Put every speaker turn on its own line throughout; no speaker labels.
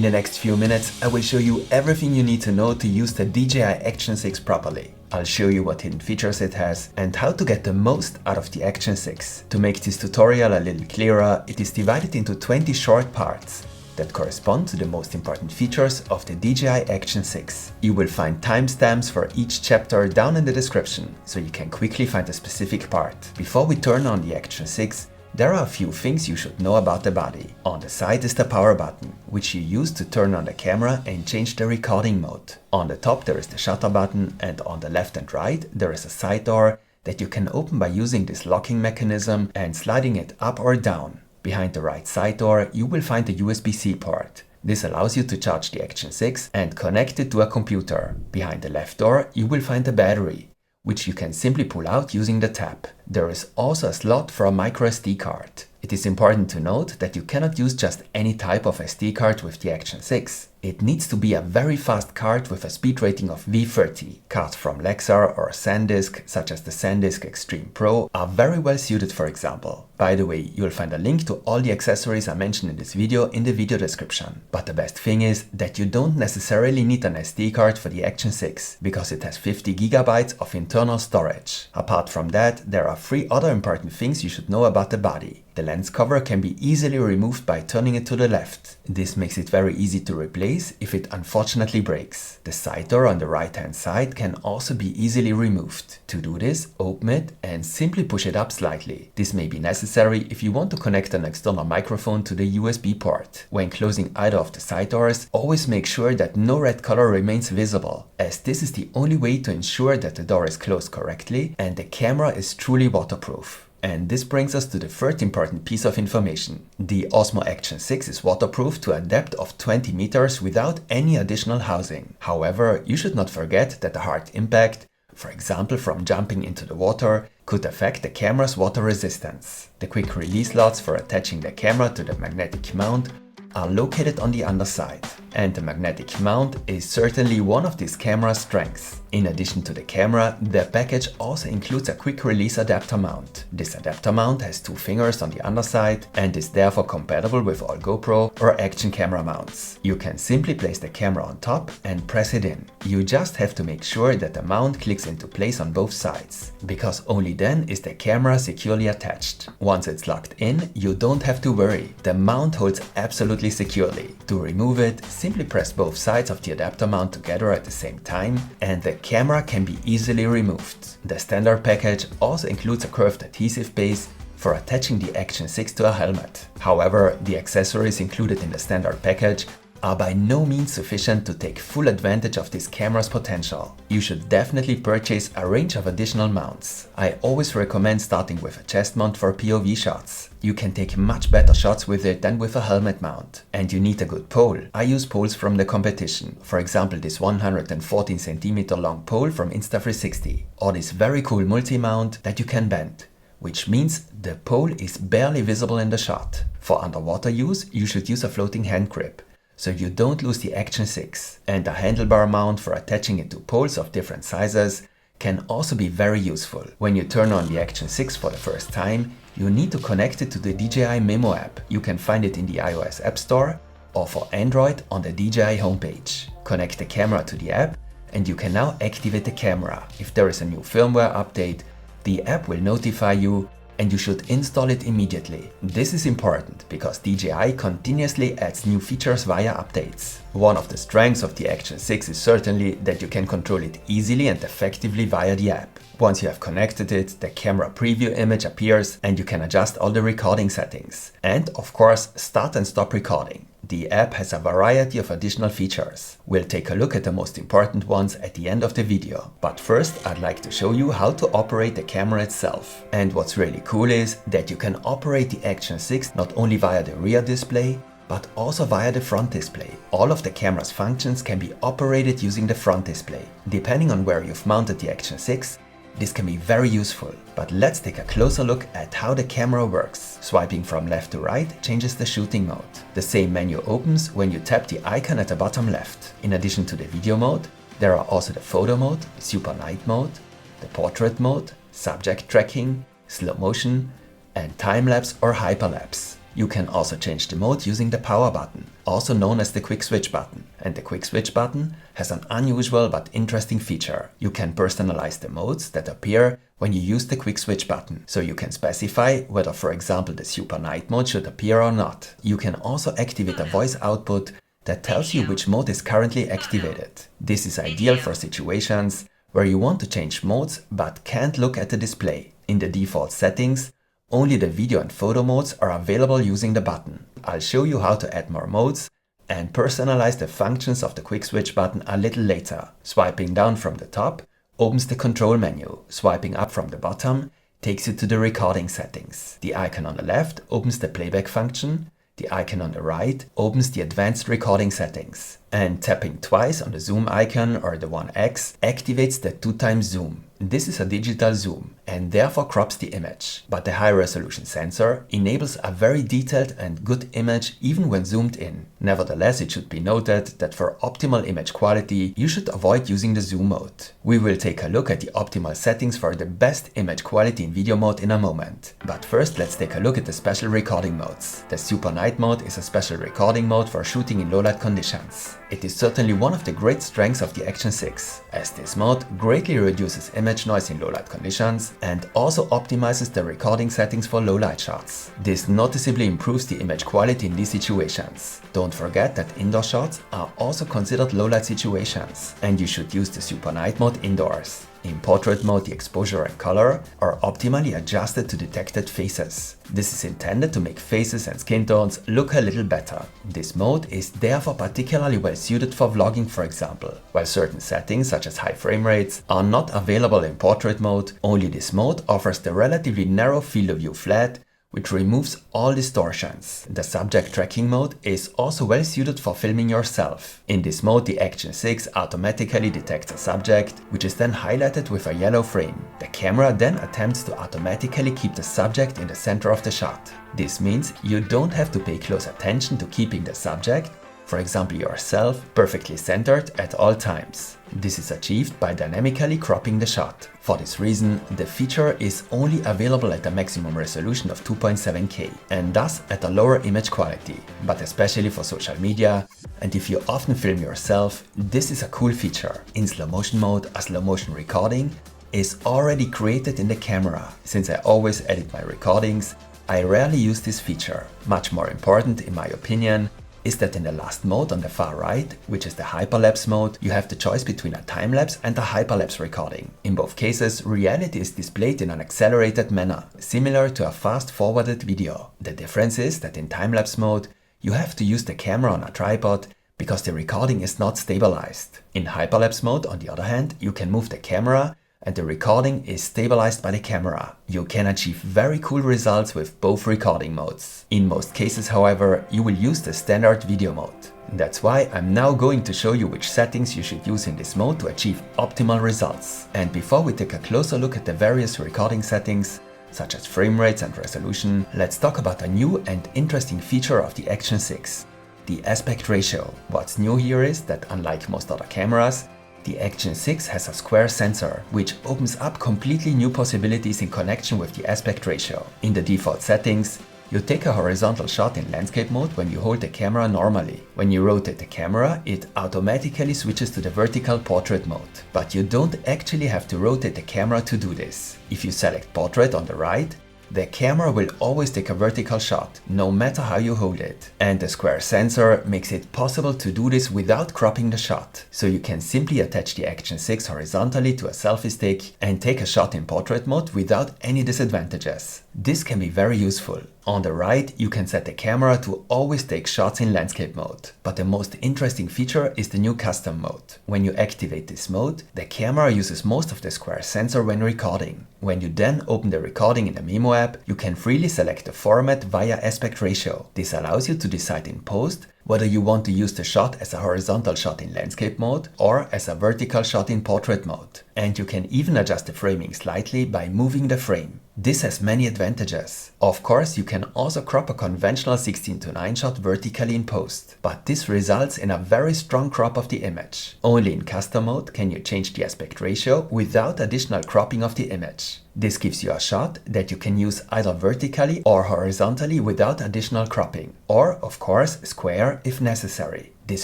the next few minutes, I will show you everything you need to know to use the DJI Action 6 properly. I'll show you what hidden features it has and how to get the most out of the Action 6. To make this tutorial a little clearer, it is divided into 20 short parts that correspond to the most important features of the DJI Action 6. You will find timestamps for each chapter down in the description, so you can quickly find a specific part. Before we turn on the Action 6, there are a few things you should know about the body. On the side is the power button, which you use to turn on the camera and change the recording mode. On the top there is the shutter button, and on the left and right there is a side door that you can open by using this locking mechanism and sliding it up or down. Behind the right side door you will find the USB-C port. This allows you to charge the Action 6 and connect it to a computer. Behind the left door you will find the battery, which you can simply pull out using the tap. There is also a slot for a micro SD card. It is important to note that you cannot use just any type of SD card with the Action 6. It needs to be a very fast card with a speed rating of V30. Cards from Lexar or SanDisk, such as the SanDisk Extreme Pro, are very well suited for example. By the way, you'll find a link to all the accessories I mentioned in this video in the video description. But the best thing is that you don't necessarily need an SD card for the Action 6, because it has 50 GB of internal storage. Apart from that, there are 3 other important things you should know about the body. The lens cover can be easily removed by turning it to the left. This makes it very easy to replace if it unfortunately breaks. The side door on the right hand side can also be easily removed. To do this, open it and simply push it up slightly. This may be necessary if you want to connect an external microphone to the USB port. When closing either of the side doors, always make sure that no red color remains visible, as this is the only way to ensure that the door is closed correctly and the camera is truly waterproof. And this brings us to the third important piece of information. The Osmo Action 6 is waterproof to a depth of 20 meters without any additional housing. However, you should not forget that a hard impact, for example from jumping into the water, could affect the camera's water resistance. The quick release slots for attaching the camera to the magnetic mount are located on the underside, and the magnetic mount is certainly one of this camera's strengths. In addition to the camera, the package also includes a quick release adapter mount. This adapter mount has 2 fingers on the underside and is therefore compatible with all GoPro or action camera mounts. You can simply place the camera on top and press it in. You just have to make sure that the mount clicks into place on both sides, because only then is the camera securely attached. Once it's locked in, you don't have to worry. The mount holds absolutely securely. To remove it, simply press both sides of the adapter mount together at the same time and the camera can be easily removed. The standard package also includes a curved adhesive base for attaching the Action 6 to a helmet. However, the accessories included in the standard package are by no means sufficient to take full advantage of this camera's potential. You should definitely purchase a range of additional mounts. I always recommend starting with a chest mount for POV shots. You can take much better shots with it than with a helmet mount. And you need a good pole. I use poles from the competition. For example, this 114 cm long pole from Insta360, or this very cool multi-mount that you can bend, which means the pole is barely visible in the shot. For underwater use, you should use a floating hand grip, so you don't lose the Action 6. And a handlebar mount for attaching it to poles of different sizes can also be very useful. When you turn on the Action 6 for the first time, you need to connect it to the DJI Mimo app. You can find it in the iOS App Store or for Android on the DJI homepage. Connect the camera to the app and you can now activate the camera. If there is a new firmware update, the app will notify you and you should install it immediately. This is important because DJI continuously adds new features via updates. One of the strengths of the Action 6 is certainly that you can control it easily and effectively via the app. Once you have connected it, the camera preview image appears and you can adjust all the recording settings. And of course, start and stop recording. The app has a variety of additional features. We'll take a look at the most important ones at the end of the video. But first, I'd like to show you how to operate the camera itself. And what's really cool is that you can operate the Action 6 not only via the rear display, but also via the front display. All of the camera's functions can be operated using the front display. Depending on where you've mounted the Action 6, this can be very useful, but let's take a closer look at how the camera works. Swiping from left to right changes the shooting mode. The same menu opens when you tap the icon at the bottom left. In addition to the video mode, there are also the photo mode, super night mode, the portrait mode, subject tracking, slow motion, and time-lapse or hyperlapse. You can also change the mode using the power button, also known as the quick switch button. And the quick switch button has an unusual but interesting feature. You can personalize the modes that appear when you use the quick switch button. So you can specify whether, for example, the super night mode should appear or not. You can also activate a voice output that tells you which mode is currently activated. This is ideal for situations where you want to change modes but can't look at the display. In the default settings, only the video and photo modes are available using the button. I'll show you how to add more modes and personalize the functions of the quick switch button a little later. Swiping down from the top opens the control menu. Swiping up from the bottom takes you to the recording settings. The icon on the left opens the playback function. The icon on the right opens the advanced recording settings. And tapping twice on the zoom icon or the 1x activates the 2x zoom. This is a digital zoom and therefore crops the image. But the high resolution sensor enables a very detailed and good image even when zoomed in. Nevertheless, it should be noted that for optimal image quality, you should avoid using the zoom mode. We will take a look at the optimal settings for the best image quality in video mode in a moment. But first, let's take a look at the special recording modes. The super night mode is a special recording mode for shooting in low light conditions. It is certainly one of the great strengths of the Action 6, as this mode greatly reduces image noise in low light conditions and also optimizes the recording settings for low light shots. This noticeably improves the image quality in these situations. Don't forget that indoor shots are also considered low light situations, and you should use the super night mode indoors. In portrait mode, the exposure and color are optimally adjusted to detected faces. This is intended to make faces and skin tones look a little better. This mode is therefore particularly well suited for vlogging, for example. While certain settings such as high frame rates are not available in portrait mode, only this mode offers the relatively narrow field of view flat, which removes all distortions. The subject tracking mode is also well suited for filming yourself. In this mode, the Action 6 automatically detects a subject, which is then highlighted with a yellow frame. The camera then attempts to automatically keep the subject in the center of the shot. This means you don't have to pay close attention to keeping the subject, for example yourself, perfectly centered at all times. This is achieved by dynamically cropping the shot. For this reason, the feature is only available at a maximum resolution of 2.7K and thus at a lower image quality. But especially for social media, and if you often film yourself, this is a cool feature. In slow motion mode, a slow motion recording is already created in the camera. Since I always edit my recordings, I rarely use this feature. Much more important, in my opinion, is that in the last mode on the far right, which is the Hyperlapse mode, you have the choice between a time-lapse and a hyperlapse recording. In both cases, reality is displayed in an accelerated manner, similar to a fast-forwarded video. The difference is that in time-lapse mode, you have to use the camera on a tripod because the recording is not stabilized. In hyperlapse mode, on the other hand, you can move the camera and the recording is stabilized by the camera. You can achieve very cool results with both recording modes. In most cases, however, you will use the standard video mode. That's why I'm now going to show you which settings you should use in this mode to achieve optimal results. And before we take a closer look at the various recording settings, such as frame rates and resolution, let's talk about a new and interesting feature of the Action 6, the aspect ratio. What's new here is that unlike most other cameras, the Action 6 has a square sensor, which opens up completely new possibilities in connection with the aspect ratio. In the default settings, you take a horizontal shot in landscape mode when you hold the camera normally. When you rotate the camera, it automatically switches to the vertical portrait mode. But you don't actually have to rotate the camera to do this. If you select portrait on the right, the camera will always take a vertical shot, no matter how you hold it. And the square sensor makes it possible to do this without cropping the shot. So you can simply attach the Action 6 horizontally to a selfie stick and take a shot in portrait mode without any disadvantages. This can be very useful. On the right, you can set the camera to always take shots in landscape mode. But the most interesting feature is the new custom mode. When you activate this mode, the camera uses most of the square sensor when recording. When you then open the recording in the Mimo app, you can freely select the format via aspect ratio. This allows you to decide in post whether you want to use the shot as a horizontal shot in landscape mode or as a vertical shot in portrait mode. And you can even adjust the framing slightly by moving the frame. This has many advantages. Of course, you can also crop a conventional 16:9 shot vertically in post, but this results in a very strong crop of the image. Only in custom mode can you change the aspect ratio without additional cropping of the image. This gives you a shot that you can use either vertically or horizontally without additional cropping, or of course square if necessary. This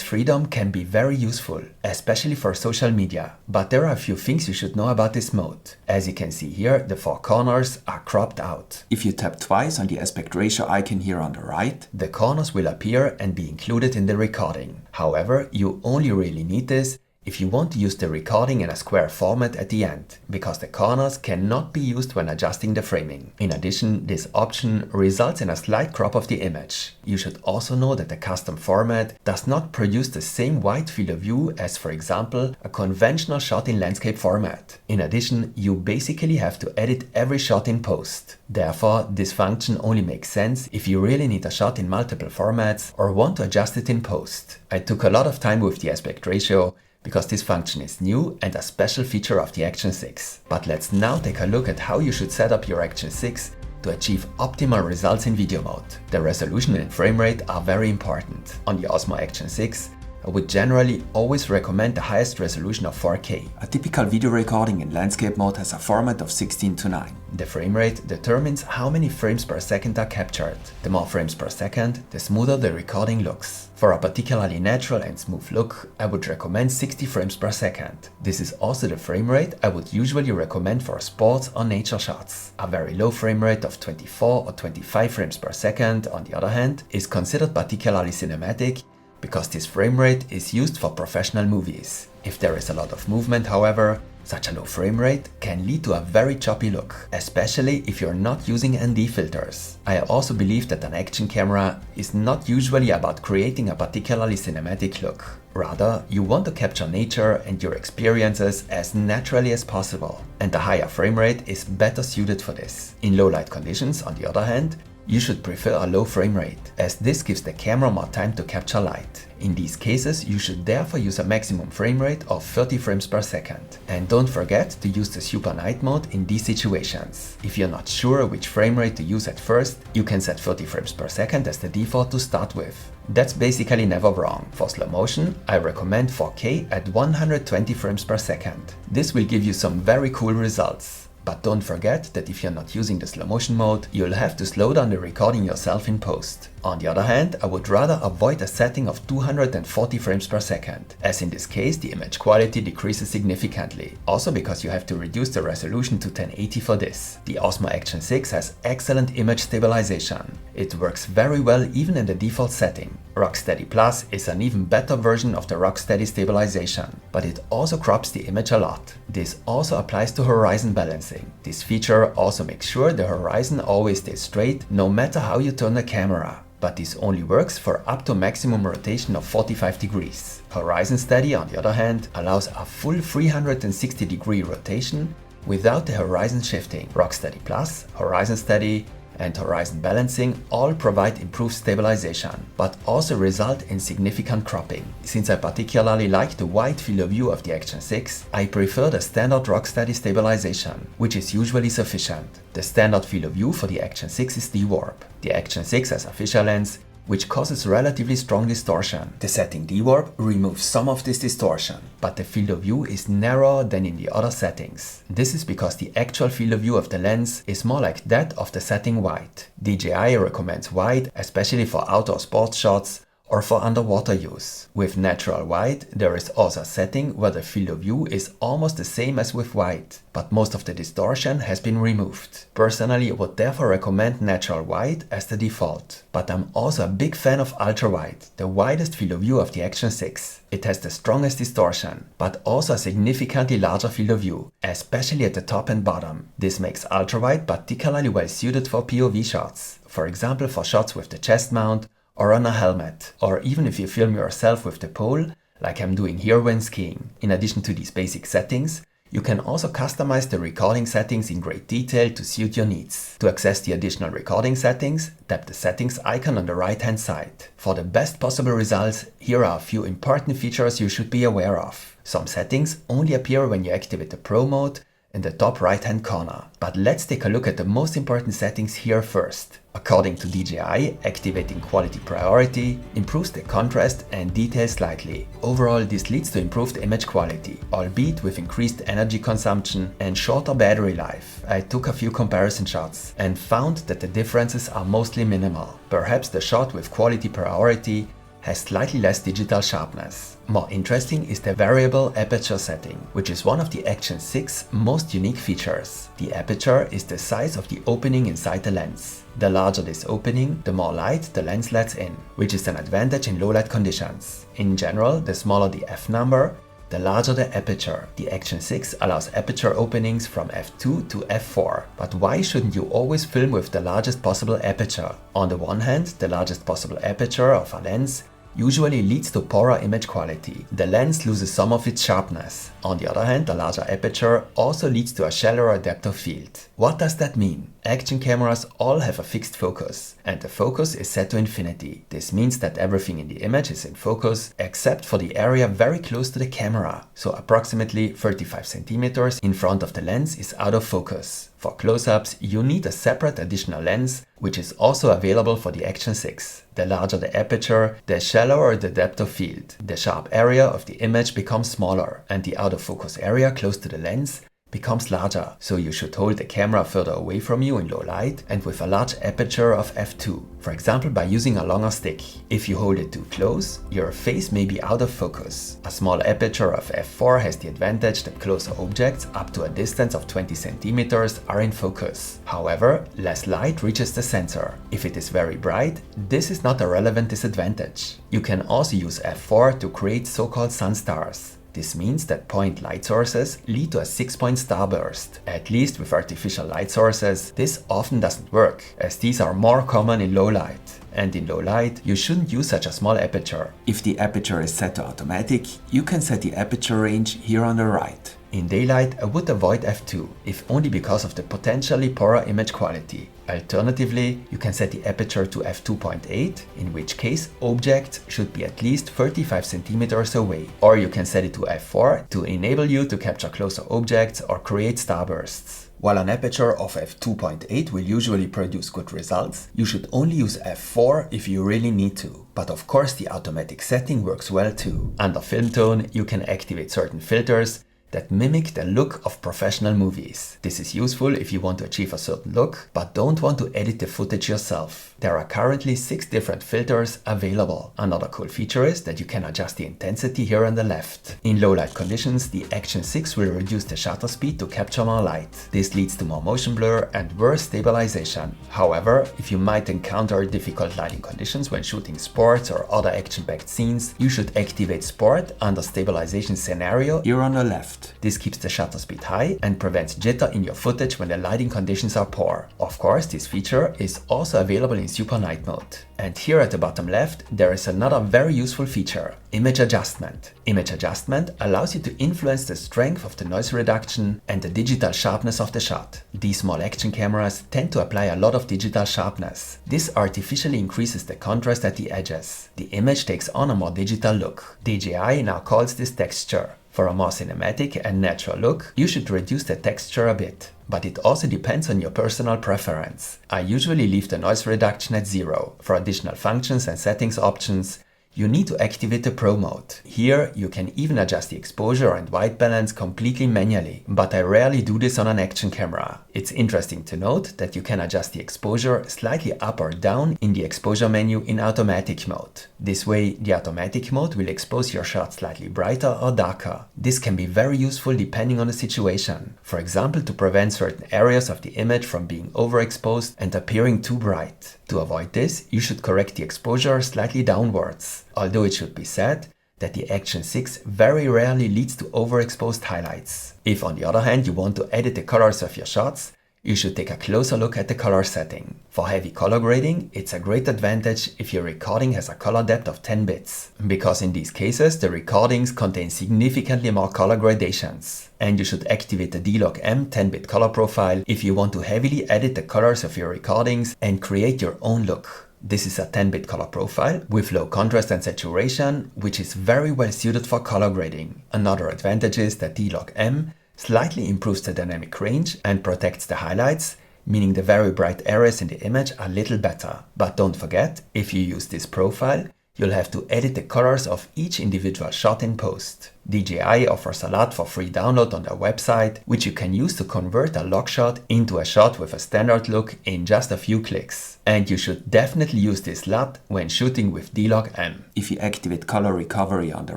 freedom can be very useful, especially for social media, but there are a few things you should know about this mode. As you can see here, the 4 corners are cropped out. If you tap twice on the aspect ratio icon here on the right, the corners will appear and be included in the recording. However, you only really need this if you want to use the recording in a square format at the end, because the corners cannot be used when adjusting the framing. In addition, this option results in a slight crop of the image. You should also know that the custom format does not produce the same wide field of view as, for example, a conventional shot in landscape format. In addition, you basically have to edit every shot in post. Therefore, this function only makes sense if you really need a shot in multiple formats or want to adjust it in post. I took a lot of time with the aspect ratio, because this function is new and a special feature of the Action 6. But let's now take a look at how you should set up your Action 6 to achieve optimal results in video mode. The resolution and frame rate are very important. On the Osmo Action 6, I would generally always recommend the highest resolution of 4K. A typical video recording in landscape mode has a format of 16:9. The frame rate determines how many frames per second are captured. The more frames per second, the smoother the recording looks. For a particularly natural and smooth look, I would recommend 60 frames per second. This is also the frame rate I would usually recommend for sports or nature shots. A very low frame rate of 24 or 25 frames per second, on the other hand, is considered particularly cinematic, because this frame rate is used for professional movies. If there is a lot of movement, however, such a low frame rate can lead to a very choppy look, especially if you're not using ND filters. I also believe that an action camera is not usually about creating a particularly cinematic look. Rather, you want to capture nature and your experiences as naturally as possible, and a higher frame rate is better suited for this. In low light conditions, on the other hand, you should prefer a low frame rate, as this gives the camera more time to capture light. In these cases, you should therefore use a maximum frame rate of 30 frames per second. And don't forget to use the Super Night mode in these situations. If you're not sure which frame rate to use at first, you can set 30 frames per second as the default to start with. That's basically never wrong. For slow motion, I recommend 4K at 120 frames per second. This will give you some very cool results. But don't forget that if you're not using the slow motion mode, you'll have to slow down the recording yourself in post. On the other hand, I would rather avoid a setting of 240 frames per second, as in this case the image quality decreases significantly, also because you have to reduce the resolution to 1080 for this. The Osmo Action 6 has excellent image stabilization. It works very well even in the default setting. Rocksteady Plus is an even better version of the Rocksteady stabilization, but it also crops the image a lot. This also applies to horizon balancing. This feature also makes sure the horizon always stays straight no matter how you turn the camera. But this only works for up to maximum rotation of 45 degrees. Horizon Steady, on the other hand, allows a full 360-degree rotation without the horizon shifting. Rocksteady Plus, Horizon Steady, and Horizon Balancing all provide improved stabilization, but also result in significant cropping. Since I particularly like the wide field of view of the Action 6, I prefer the standard Rocksteady stabilization, which is usually sufficient. The standard field of view for the Action 6 is D-Warp. The Action 6 has a Fisher lens, which causes relatively strong distortion. The setting D-Warp removes some of this distortion, but the field of view is narrower than in the other settings. This is because the actual field of view of the lens is more like that of the setting Wide. DJI recommends Wide, especially for outdoor sports shots or for underwater use. With Natural Wide, there is also a setting where the field of view is almost the same as with Wide, but most of the distortion has been removed. Personally, I would therefore recommend Natural Wide as the default. But I'm also a big fan of Ultra Wide, the widest field of view of the Action 6. It has the strongest distortion, but also a significantly larger field of view, especially at the top and bottom. This makes Ultra Wide particularly well suited for POV shots. For example, for shots with the chest mount, or on a helmet, or even if you film yourself with the pole, like I'm doing here when skiing. In addition to these basic settings, you can also customize the recording settings in great detail to suit your needs. To access the additional recording settings, tap the settings icon on the right hand side. For the best possible results, here are a few important features you should be aware of. Some settings only appear when you activate the Pro mode, in the top right hand corner. But let's take a look at the most important settings here first. According to DJI, activating quality priority improves the contrast and detail slightly. Overall, this leads to improved image quality, albeit with increased energy consumption and shorter battery life. I took a few comparison shots and found that the differences are mostly minimal. Perhaps the shot with quality priority has slightly less digital sharpness. More interesting is the Variable Aperture setting, which is one of the Action 6 most unique features. The aperture is the size of the opening inside the lens. The larger this opening, the more light the lens lets in, which is an advantage in low light conditions. In general, the smaller the f number, the larger the aperture. The Action 6 allows aperture openings from f2 to f4. But why shouldn't you always film with the largest possible aperture? On the one hand, the largest possible aperture of a lens usually leads to poorer image quality. The lens loses some of its sharpness. On the other hand, a larger aperture also leads to a shallower depth of field. What does that mean? Action cameras all have a fixed focus, and the focus is set to infinity. This means that everything in the image is in focus except for the area very close to the camera, so approximately 35 centimeters in front of the lens is out of focus. For close-ups, you need a separate additional lens, which is also available for the Action 6. The larger the aperture, the shallower the depth of field. The sharp area of the image becomes smaller, and the out of focus area close to the lens becomes larger, so you should hold the camera further away from you in low light and with a large aperture of f2, for example by using a longer stick. If you hold it too close, your face may be out of focus. A small aperture of f4 has the advantage that closer objects up to a distance of 20 centimeters are in focus. However, less light reaches the sensor. If it is very bright, this is not a relevant disadvantage. You can also use f4 to create so-called sun stars. This means that point light sources lead to a 6-point starburst. At least with artificial light sources, this often doesn't work, as these are more common in low light. And in low light, you shouldn't use such a small aperture. If the aperture is set to automatic, you can set the aperture range here on the right. In daylight, I would avoid f2, if only because of the potentially poorer image quality. Alternatively, you can set the aperture to f2.8, in which case objects should be at least 35 centimeters away. Or you can set it to f4 to enable you to capture closer objects or create starbursts. While an aperture of f2.8 will usually produce good results, you should only use f4 if you really need to. But of course the automatic setting works well too. Under film tone, you can activate certain filters that mimic the look of professional movies. This is useful if you want to achieve a certain look, but don't want to edit the footage yourself. There are currently 6 different filters available. Another cool feature is that you can adjust the intensity here on the left. In low light conditions, the Action 6 will reduce the shutter speed to capture more light. This leads to more motion blur and worse stabilization. However, if you might encounter difficult lighting conditions when shooting sports or other action-packed scenes, you should activate Sport under Stabilization Scenario here on the left. This keeps the shutter speed high and prevents jitter in your footage when the lighting conditions are poor. Of course, this feature is also available in Super Night Mode. And here at the bottom left, there is another very useful feature, Image Adjustment. Image Adjustment allows you to influence the strength of the noise reduction and the digital sharpness of the shot. These small action cameras tend to apply a lot of digital sharpness. This artificially increases the contrast at the edges. The image takes on a more digital look. DJI now calls this texture. For a more cinematic and natural look, you should reduce the texture a bit. But it also depends on your personal preference. I usually leave the noise reduction at 0. For additional functions and settings options, you need to activate the Pro mode. Here, you can even adjust the exposure and white balance completely manually, but I rarely do this on an action camera. It's interesting to note that you can adjust the exposure slightly up or down in the exposure menu in automatic mode. This way, the automatic mode will expose your shot slightly brighter or darker. This can be very useful depending on the situation. For example, to prevent certain areas of the image from being overexposed and appearing too bright. To avoid this, you should correct the exposure slightly downwards. Although it should be said that the Action 6 very rarely leads to overexposed highlights. If on the other hand you want to edit the colors of your shots, you should take a closer look at the color setting. For heavy color grading, it's a great advantage if your recording has a color depth of 10 bits, because in these cases the recordings contain significantly more color gradations. And you should activate the D-Log-M 10-bit color profile if you want to heavily edit the colors of your recordings and create your own look. This is a 10-bit color profile with low contrast and saturation, which is very well suited for color grading. Another advantage is that D-Log-M slightly improves the dynamic range and protects the highlights, meaning the very bright areas in the image are a little better. But don't forget, if you use this profile, you'll have to edit the colors of each individual shot in post. DJI offers a lot for free download on their website, which you can use to convert a log shot into a shot with a standard look in just a few clicks. And you should definitely use this LUT when shooting with D-Log-M. If you activate color recovery on the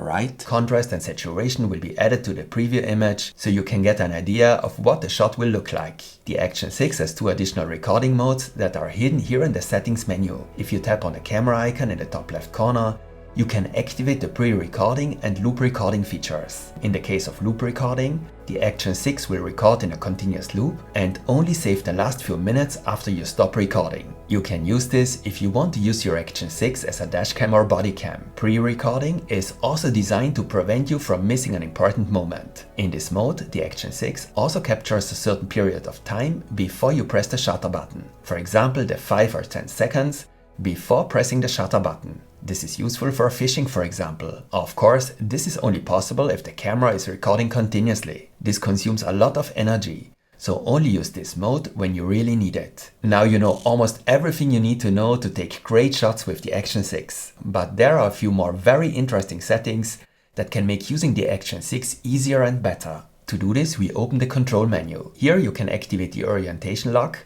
right, contrast and saturation will be added to the preview image, so you can get an idea of what the shot will look like. The Action 6 has 2 additional recording modes that are hidden here in the settings menu. If you tap on the camera icon in the top left corner, you can activate the pre-recording and loop recording features. In the case of loop recording, the Action 6 will record in a continuous loop and only save the last few minutes after you stop recording. You can use this if you want to use your Action 6 as a dashcam or bodycam. Pre-recording is also designed to prevent you from missing an important moment. In this mode, the Action 6 also captures a certain period of time before you press the shutter button. For example, the 5 or 10 seconds before pressing the shutter button. This is useful for fishing, for example. Of course, this is only possible if the camera is recording continuously. This consumes a lot of energy, so only use this mode when you really need it. Now you know almost everything you need to know to take great shots with the Action 6. But there are a few more very interesting settings that can make using the Action 6 easier and better. To do this, we open the control menu. Here you can activate the orientation lock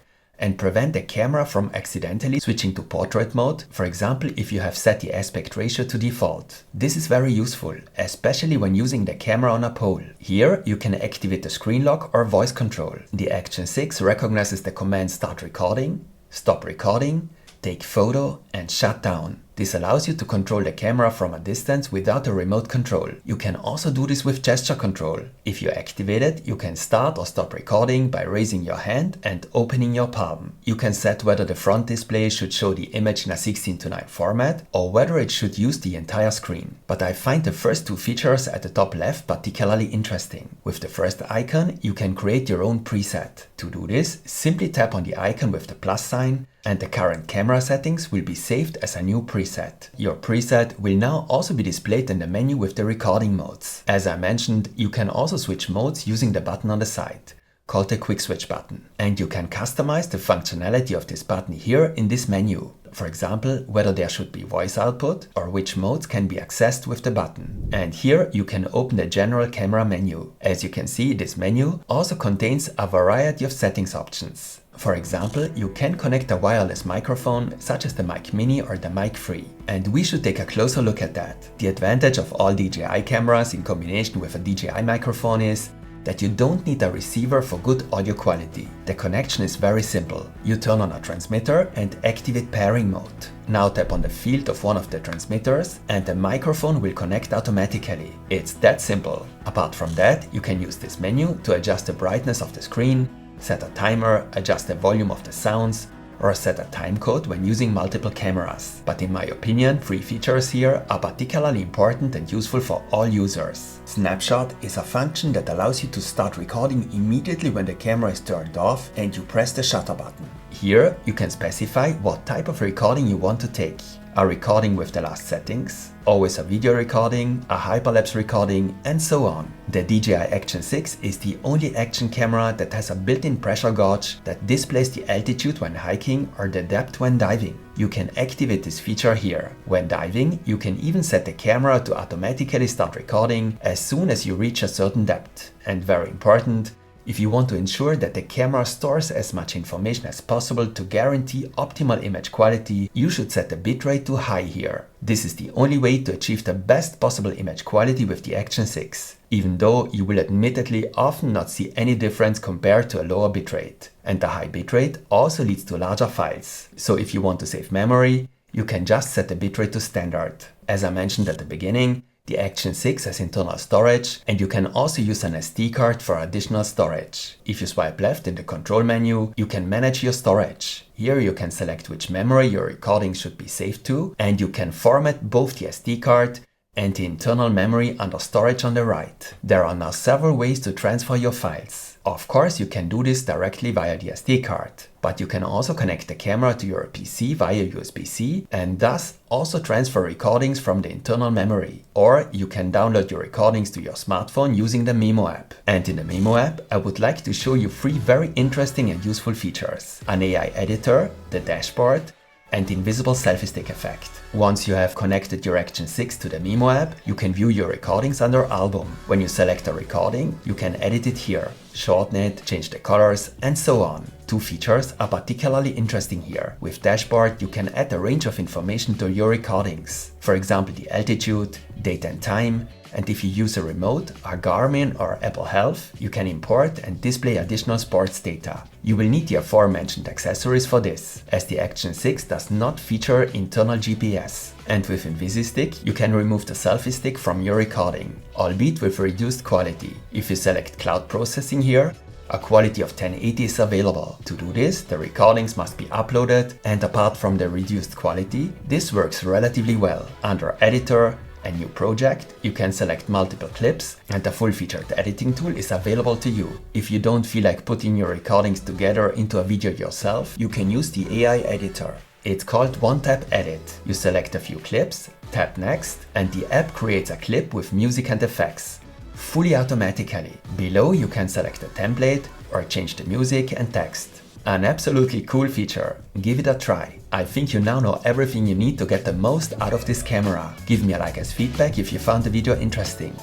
and prevent the camera from accidentally switching to portrait mode, for example if you have set the aspect ratio to default. This is very useful, especially when using the camera on a pole. Here you can activate the screen lock or voice control. The Action 6 recognizes the commands start recording, stop recording, take photo and shut down. This allows you to control the camera from a distance without a remote control. You can also do this with gesture control. If you activate it, you can start or stop recording by raising your hand and opening your palm. You can set whether the front display should show the image in a 16:9 format or whether it should use the entire screen. But I find the first 2 features at the top left particularly interesting. With the first icon, you can create your own preset. To do this, simply tap on the icon with the plus sign and the current camera settings will be saved as a new preset. Your preset will now also be displayed in the menu with the recording modes. As I mentioned, you can also switch modes using the button on the side, called the Quick Switch button. And you can customize the functionality of this button here in this menu. For example, whether there should be voice output or which modes can be accessed with the button. And here you can open the general camera menu. As you can see, this menu also contains a variety of settings options. For example, you can connect a wireless microphone such as the Mic Mini or the Mic 3. And we should take a closer look at that. The advantage of all DJI cameras in combination with a DJI microphone is that you don't need a receiver for good audio quality. The connection is very simple. You turn on a transmitter and activate pairing mode. Now tap on the field of one of the transmitters and the microphone will connect automatically. It's that simple. Apart from that, you can use this menu to adjust the brightness of the screen, set a timer, adjust the volume of the sounds, or set a time code when using multiple cameras. But in my opinion, 3 features here are particularly important and useful for all users. Snapshot is a function that allows you to start recording immediately when the camera is turned off and you press the shutter button. Here you can specify what type of recording you want to take. A recording with the last settings, always a video recording, a hyperlapse recording, and so on. The DJI Action 6 is the only action camera that has a built-in pressure gauge that displays the altitude when hiking or the depth when diving. You can activate this feature here. When diving, you can even set the camera to automatically start recording as soon as you reach a certain depth. And very important, if you want to ensure that the camera stores as much information as possible to guarantee optimal image quality, you should set the bitrate to high here. This is the only way to achieve the best possible image quality with the Action 6, even though you will admittedly often not see any difference compared to a lower bitrate. And the high bitrate also leads to larger files. So if you want to save memory, you can just set the bitrate to standard. As I mentioned at the beginning, the Action 6 has internal storage and you can also use an SD card for additional storage. If you swipe left in the control menu, you can manage your storage. Here you can select which memory your recording should be saved to and you can format both the SD card and the internal memory under storage on the right. There are now several ways to transfer your files. Of course, you can do this directly via the SD card, but you can also connect the camera to your PC via USB-C and thus also transfer recordings from the internal memory. Or you can download your recordings to your smartphone using the Mimo app. And in the Mimo app, I would like to show you 3 very interesting and useful features: an AI editor, the dashboard, and the invisible selfie stick effect. Once you have connected your Action 6 to the Mimo app, you can view your recordings under Album. When you select a recording, you can edit it here, shorten it, change the colors, and so on. 2 features are particularly interesting here. With Dashboard, you can add a range of information to your recordings. For example, the altitude, date and time, and if you use a remote, a Garmin or Apple Health, you can import and display additional sports data. You will need the aforementioned accessories for this, as the Action 6 does not feature internal GPS. And with InvisiStick, you can remove the selfie stick from your recording, albeit with reduced quality. If you select cloud processing here, a quality of 1080 is available. To do this, the recordings must be uploaded, and apart from the reduced quality, this works relatively well. Under Editor, a new project, you can select multiple clips and a full-featured editing tool is available to you. If you don't feel like putting your recordings together into a video yourself, you can use the AI editor. It's called One Tap Edit. You select a few clips, tap Next, and the app creates a clip with music and effects, fully automatically. Below you can select a template or change the music and text. An absolutely cool feature. Give it a try. I think you now know everything you need to get the most out of this camera. Give me a like as feedback if you found the video interesting.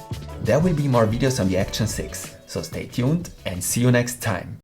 There will be more videos on the Action 6, so stay tuned and see you next time.